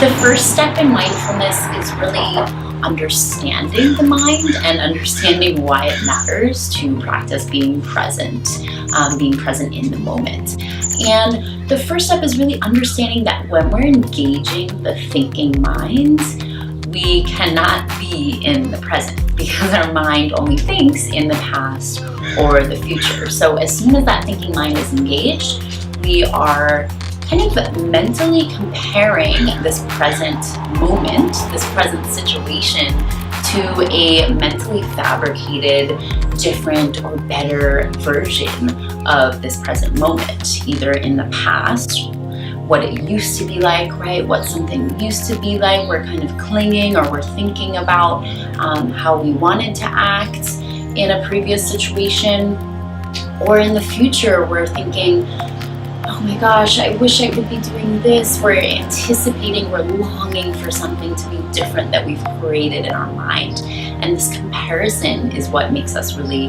The first step in mindfulness is really understanding the mind and understanding why it matters to practice being present in the moment. And the first step is really understanding that when we're engaging the thinking mind, we cannot be in the present because our mind only thinks in the past or the future. So as soon as that thinking mind is engaged, we are kind of mentally comparing this present moment, this present situation, to a mentally fabricated, different or better version of this present moment, either in the past, what it used to be like, right? What something used to be like. We're kind of clinging or we're thinking about how we wanted to act in a previous situation. Or in the future, we're thinking, oh my gosh, I wish I could be doing this. We're anticipating, we're longing for something to be different that we've created in our mind. And this comparison is what makes us really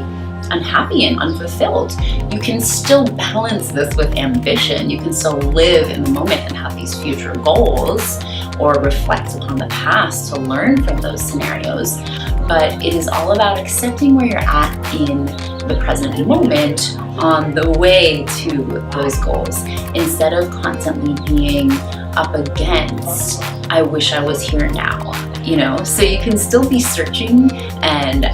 unhappy and unfulfilled. You can still balance this with ambition. You can still live in the moment and have these future goals or reflect upon the past to learn from those scenarios. But it is all about accepting where you're at in the present moment on the way to those goals, instead of constantly being up against, I wish I was here now. So you can still be searching and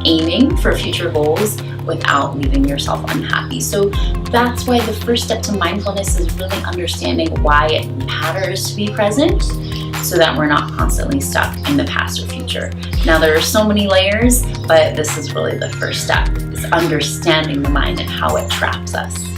aiming for future goals without leaving yourself unhappy. So that's why the first step to mindfulness is really understanding why it matters to be present, so that we're not constantly stuck in the past or future. Now, there are so many layers, but this is really the first step, is understanding the mind and how it traps us.